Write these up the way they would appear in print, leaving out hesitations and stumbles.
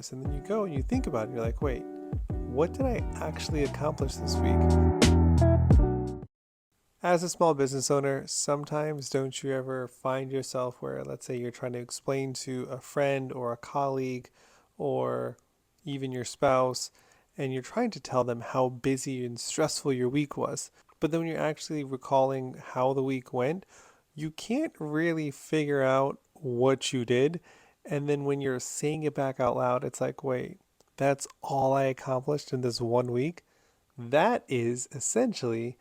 And then you go and you think about it, and you're like, wait, what did I actually accomplish this week? As a small business owner, sometimes don't you ever find yourself where, let's say you're trying to explain to a friend or a colleague or even your spouse, and you're trying to tell them how busy and stressful your week was. But then when you're actually recalling how the week went, you can't really figure out what you did. And then when you're saying it back out loud, it's like, wait, that's all I accomplished in this one week? That is essentially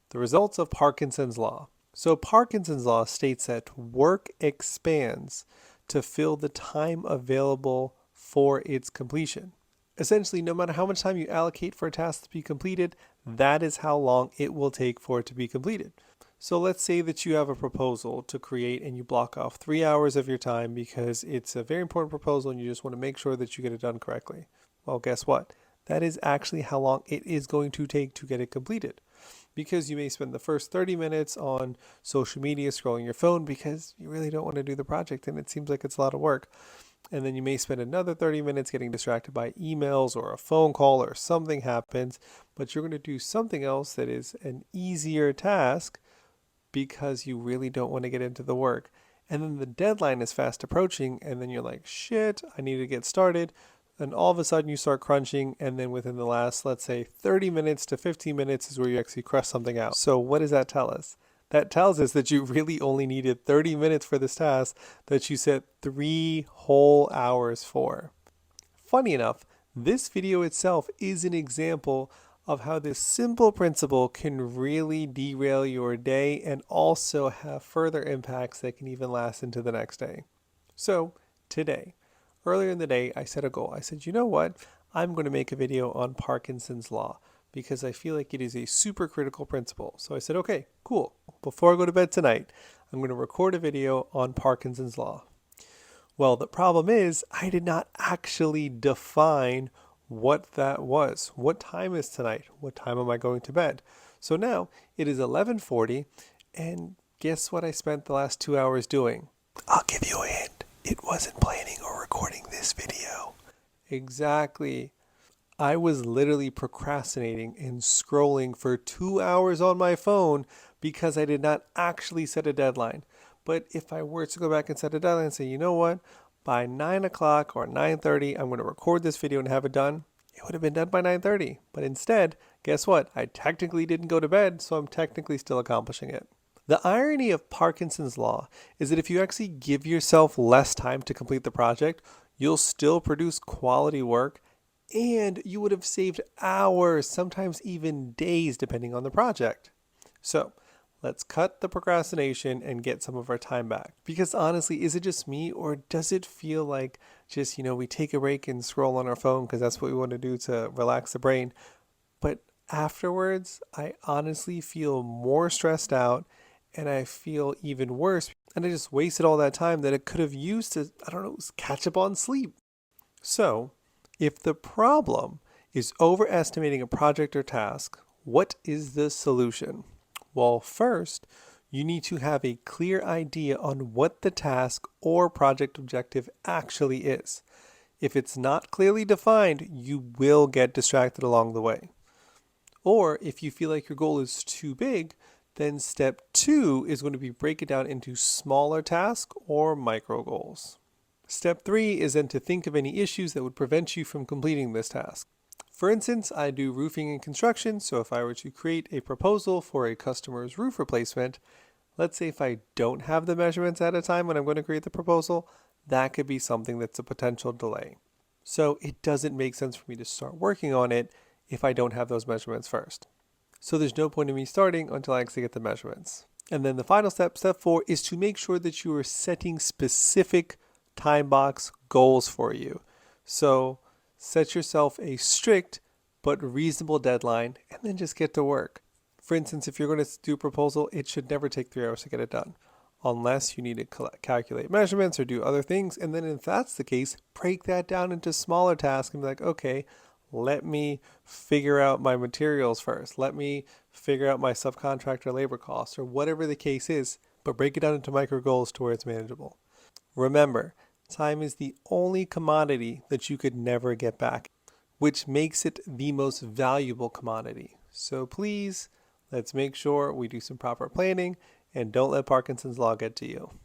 the results of Parkinson's law. So Parkinson's law states that work expands to fill the time available for its completion. Essentially, no matter how much time you allocate for a task to be completed, that is how long it will take for it to be completed. So let's say that you have a proposal to create and you block off 3 hours of your time because it's a very important proposal and you just want to make sure that you get it done correctly. Well, guess what? That is actually how long it is going to take to get it completed. Because you may spend the first 30 minutes on social media scrolling your phone because you really don't want to do the project and it seems like it's a lot of work. And then you may spend another 30 minutes getting distracted by emails or a phone call or something happens, but you're going to do something else that is an easier task because you really don't want to get into the work. And then the deadline is fast approaching and then you're like, shit, I need to get started. And all of a sudden you start crunching, and then within the last, let's say 30 minutes to 15 minutes is where you actually crush something out. So what does that tell us? That tells us that you really only needed 30 minutes for this task that you set 3 whole hours for. Funny enough, this video itself is an example of how this simple principle can really derail your day and also have further impacts that can even last into the next day. So today, earlier in the day, I set a goal. I said, you know what? I'm going to make a video on Parkinson's law because I feel like it is a super critical principle. So I said, okay, cool. Before I go to bed tonight, I'm going to record a video on Parkinson's law. Well, the problem is I did not actually define what that was. What time is tonight? What time am I going to bed? So now it is 11:40, and guess what I spent the last 2 hours doing? I'll give you a hint. It wasn't planning or recording this video. Exactly. I was literally procrastinating and scrolling for 2 hours on my phone because I did not actually set a deadline. But if I were to go back and set a deadline and say, you know what, by 9 o'clock or 9:30, I'm going to record this video and have it done, it would have been done by 9:30. But instead, guess what? I technically didn't go to bed, so I'm technically still accomplishing it. The irony of Parkinson's law is that if you actually give yourself less time to complete the project, you'll still produce quality work and you would have saved hours, sometimes even days, depending on the project. So let's cut the procrastination and get some of our time back. Because honestly, is it just me or does it feel like just, we take a break and scroll on our phone because that's what we want to do to relax the brain. But afterwards, I honestly feel more stressed out and I feel even worse. And I just wasted all that time that I could have used to, catch up on sleep. So, if the problem is overestimating a project or task, what is the solution? Well, first, you need to have a clear idea on what the task or project objective actually is. If it's not clearly defined, you will get distracted along the way. Or if you feel like your goal is too big, then step 2 is going to be break it down into smaller tasks or micro goals. Step 3 is then to think of any issues that would prevent you from completing this task. For instance, I do roofing and construction, so if I were to create a proposal for a customer's roof replacement, let's say if I don't have the measurements at a time when I'm going to create the proposal, that could be something that's a potential delay. So it doesn't make sense for me to start working on it if I don't have those measurements first. So there's no point in me starting until I actually get the measurements. And then the final step, step 4, is to make sure that you are setting specific time box goals for you. So set yourself a strict but reasonable deadline and then just get to work. For instance, if you're going to do a proposal, it should never take 3 hours to get it done, unless you need to calculate measurements or do other things. And then if that's the case, break that down into smaller tasks and be like, okay, let me figure out my materials first. Let me figure out my subcontractor labor costs or whatever the case is, but break it down into micro goals to where it's manageable. Remember, Time is the only commodity that you could never get back, which makes it the most valuable commodity. So please, let's make sure we do some proper planning and don't let Parkinson's law get to you.